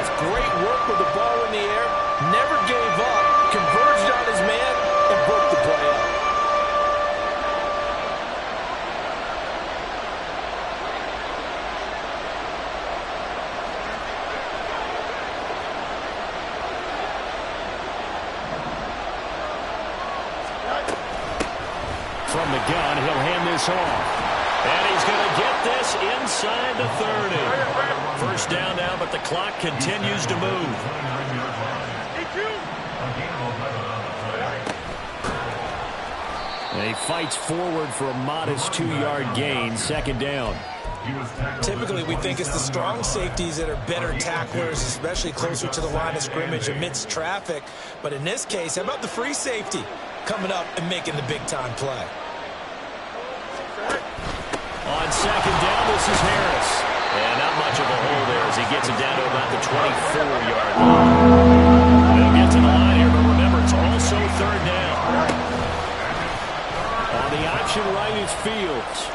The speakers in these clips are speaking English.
That's great work with the ball in the air. Never gave up. Converged on his man and broke the play up. From the gun, he'll hand this off. And he's going to get this inside the 30. First down now, but the clock continues to move. And he fights forward for a modest 2-yard gain, second down. Typically, we think it's the strong safeties that are better tacklers, especially closer to the line of scrimmage amidst traffic. But in this case, how about the free safety coming up and making the big-time play? On second down, this is Harris. And not much of a hole there as he gets it down to about the 24-yard line. They'll get to the line here, but remember, it's also third down. On the option right is Fields.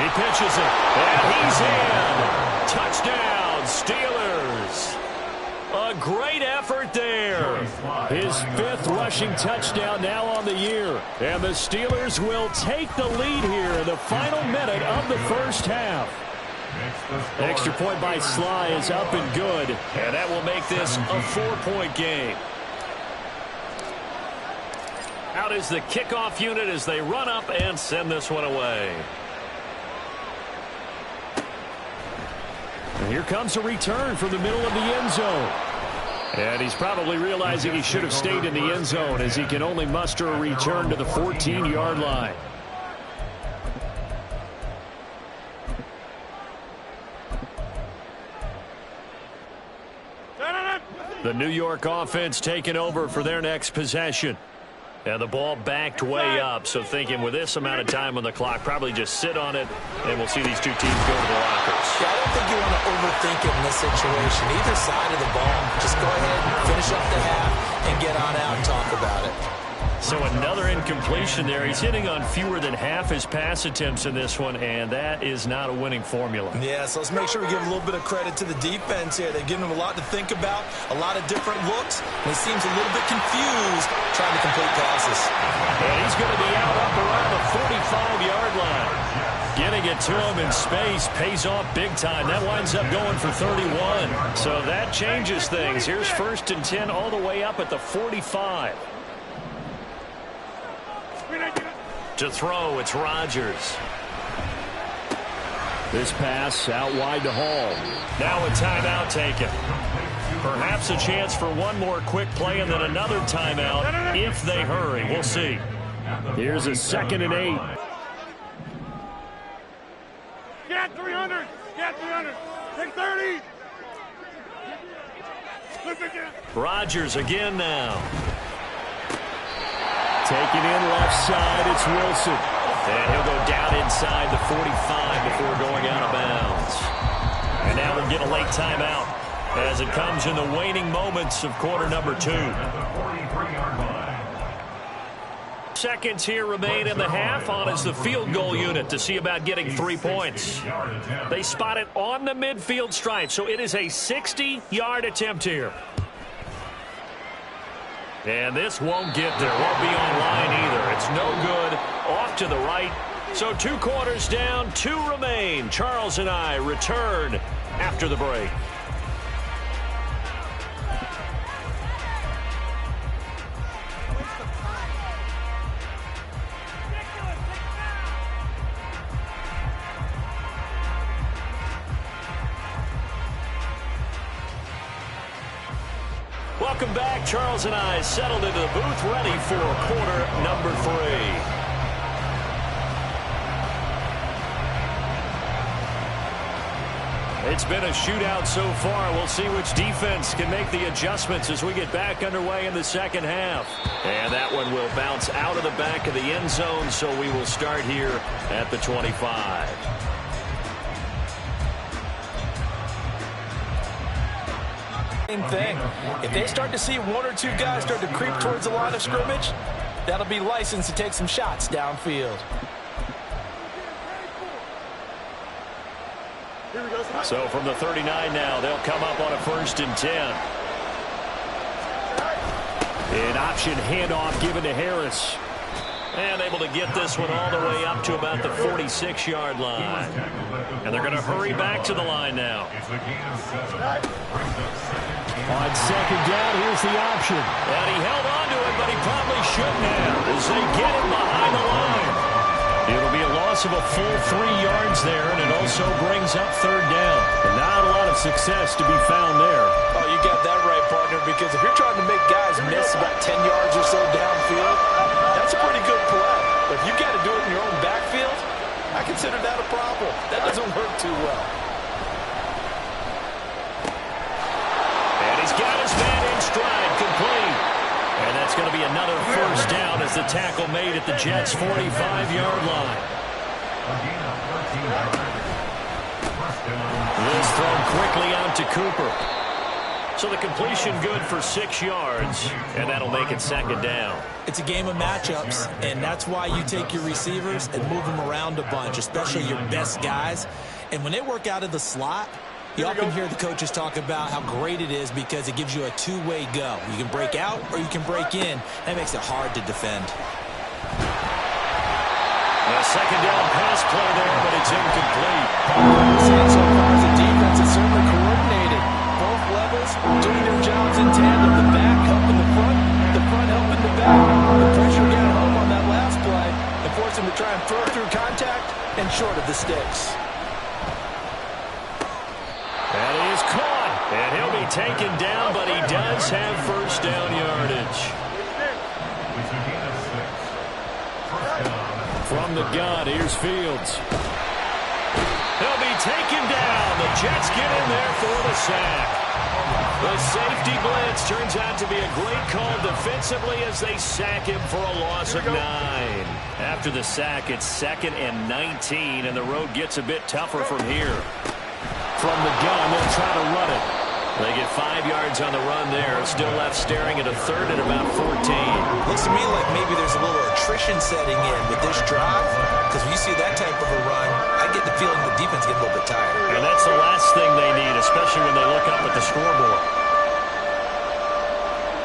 He pitches it, and he's in. Touchdown, Steelers. A great effort there. His 5th rushing touchdown now on the year. And the Steelers will take the lead here in the final minute of the first half. Extra point by Sly is up and good. And that will make this a 4-point game. Out is the kickoff unit as they run up and send this one away. And here comes a return from the middle of the end zone. And he's probably realizing he should have stayed in the end zone as he can only muster a return to the 14-yard line. The New York offense taking over for their next possession. And the ball backed way up, so thinking with this amount of time on the clock, probably just sit on it, and we'll see these two teams go to the lockers. Yeah, I don't think you want to overthink it in this situation. Either side of the ball, just go ahead, finish up the half, and get on out and talk about it. So another incompletion there. He's hitting on fewer than half his pass attempts in this one, and that is not a winning formula. Yeah, so let's make sure we give a little bit of credit to the defense here. They've given him a lot to think about, a lot of different looks, and he seems a little bit confused trying to complete passes. And he's going to be out up around the 45-yard line. Getting it to him in space pays off big time. That winds up going for 31. So that changes things. Here's 1st and 10 all the way up at the 45. To throw, it's Rodgers. This pass out wide to Hall. Now a timeout taken. Perhaps a chance for one more quick play and then another timeout if they hurry. We'll see. Here's a 2nd and 8. Get 300. Get 300. Take 30. Rodgers again now. Taking in left side, it's Wilson. And he'll go down inside the 45 before going out of bounds. And now we'll get a late timeout as it comes in the waning moments of quarter number 2. Seconds here remain in the half on as the field goal unit to see about getting 3 points. They spot it on the midfield stripe, so it is a 60-yard attempt here. And this won't get there. Won't be online either. It's no good. Off to the right. So 2 quarters down, 2 remain. Charles and I return after the break. Welcome back. Charles and I settled into the booth, ready for quarter number 3. It's been a shootout so far. We'll see which defense can make the adjustments as we get back underway in the second half. And that one will bounce out of the back of the end zone, so we will start here at the 25. Same thing. If they start to see 1 or 2 guys start to creep towards the line of scrimmage, that'll be license to take some shots downfield. So from the 39 now, they'll come up on a 1st and 10. An option handoff given to Harris. And able to get this one all the way up to about the 46-yard line. And they're going to hurry back to the line now. On 2nd down, here's the option. And he held on to it, but he probably shouldn't have as they get him behind the line. It'll be a loss of a full 3 yards there, and it also brings up 3rd down. And not a lot of success to be found there. Oh, you got that right, partner, because if you're trying to make guys miss about 10 yards or so downfield, that's a pretty good play. But if you've got to do it in your own backfield, I consider that a problem. That doesn't work too well. And he's got his man in stride, complete. And that's going to be another 1st down as the tackle made at the Jets' 45-yard line. This thrown quickly out to Cooper. So the completion good for 6 yards, and that'll make it 2nd down. It's a game of matchups, and that's why you take your receivers and move them around a bunch, especially your best guys. And when they work out of the slot, you often hear the coaches talk about how great it is because it gives you a two-way go. You can break out or you can break in. That makes it hard to defend. A 2nd down pass play there, but it's incomplete. Seeing so far as the defense is certainly coordinated. Both levels doing their jobs in tandem. The back helping the front helping the back. The pressure got home on that last play and forced him to try and throw through contact and short of the sticks. And he is caught. And he'll be taken down, but he does have 1st down yardage. From the gun, here's Fields. He'll be taken down. The Jets get in there for the sack. The safety blitz turns out to be a great call defensively as they sack him for a loss of 9. After the sack, it's 2nd and 19, and the road gets a bit tougher from here. From the gun, they'll try to run it. They get 5 yards on the run there. Still left staring at a 3rd and about 14. Looks to me like maybe there's a little attrition setting in with this drive, because when you see that type of a run, I get the feeling the defense gets a little bit tired. And that's the last thing they need, especially when they look up at the scoreboard.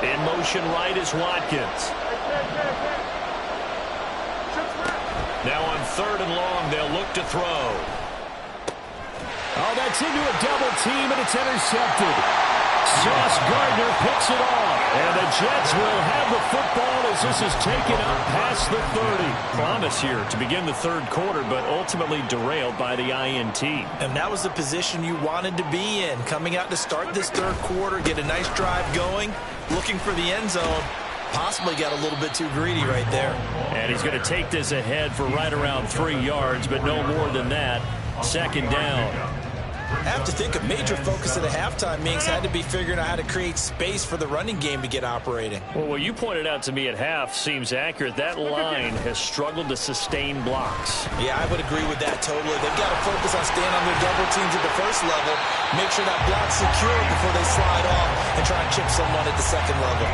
In motion right is Watkins. Now on 3rd and long, they'll look to throw. Oh, that's into a double team, and it's intercepted. Sauce Gardner picks it off. And the Jets will have the football as this is taken up past the 30. Promise here to begin the 3rd quarter, but ultimately derailed by the INT. And that was the position you wanted to be in. Coming out to start this 3rd quarter, get a nice drive going, looking for the end zone. Possibly got a little bit too greedy right there. And he's going to take this ahead for right around 3 yards, but no more than that. 2nd down. I have to think a major focus at the halftime, Minks, had to be figuring out how to create space for the running game to get operating. Well, what you pointed out to me at half seems accurate. That line has struggled to sustain blocks. Yeah, I would agree with that totally. They've got to focus on staying on their double teams at the 1st level, make sure that block's secure before they slide off and try and chip someone at the 2nd level.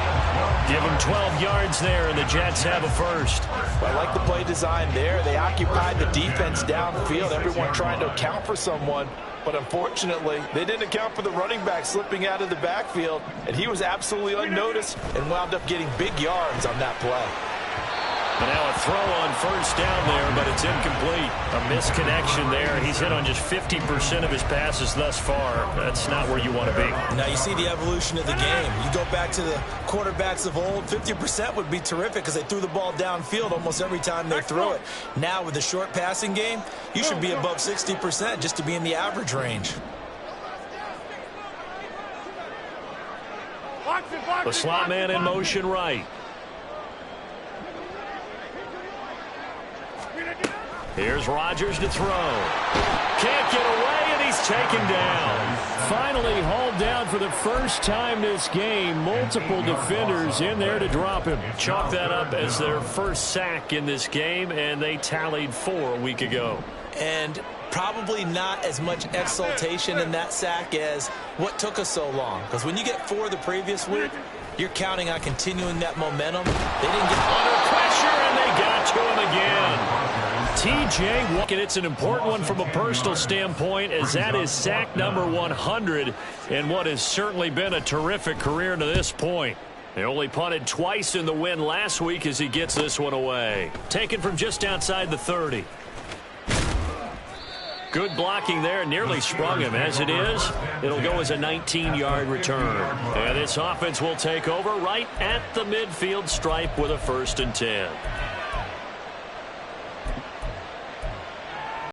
Give them 12 yards there, and the Jets have a 1st. I like the play design there. They occupied the defense downfield, everyone trying to account for someone. But unfortunately, they didn't account for the running back slipping out of the backfield, and he was absolutely unnoticed and wound up getting big yards on that play. And now a throw on 1st down there, but it's incomplete. A misconnection there. He's hit on just 50% of his passes thus far. That's not where you want to be. Now you see the evolution of the game. You go back to the quarterbacks of old, 50% would be terrific because they threw the ball downfield almost every time they threw it. Now with the short passing game, you should be above 60% just to be in the average range. The slot man in motion right. Here's Rodgers to throw. Can't get away, and he's taken down. Finally hauled down for the first time this game. Multiple defenders in there to drop him. Chalk that up as their 1st sack in this game, and they tallied 4 a week ago. And probably not as much exultation in that sack as what took us so long. Because when you get 4 the previous week, you're counting on continuing that momentum. They didn't get under pressure, and they got to him again. TJ Watt, and it's an important one from a personal standpoint, as that is sack number 100 in what has certainly been a terrific career to this point. He only punted twice in the win last week as he gets this one away. Taken from just outside the 30. Good blocking there, nearly sprung him. As it is, it'll go as a 19-yard return. And this offense will take over right at the midfield stripe with a 1st and 10.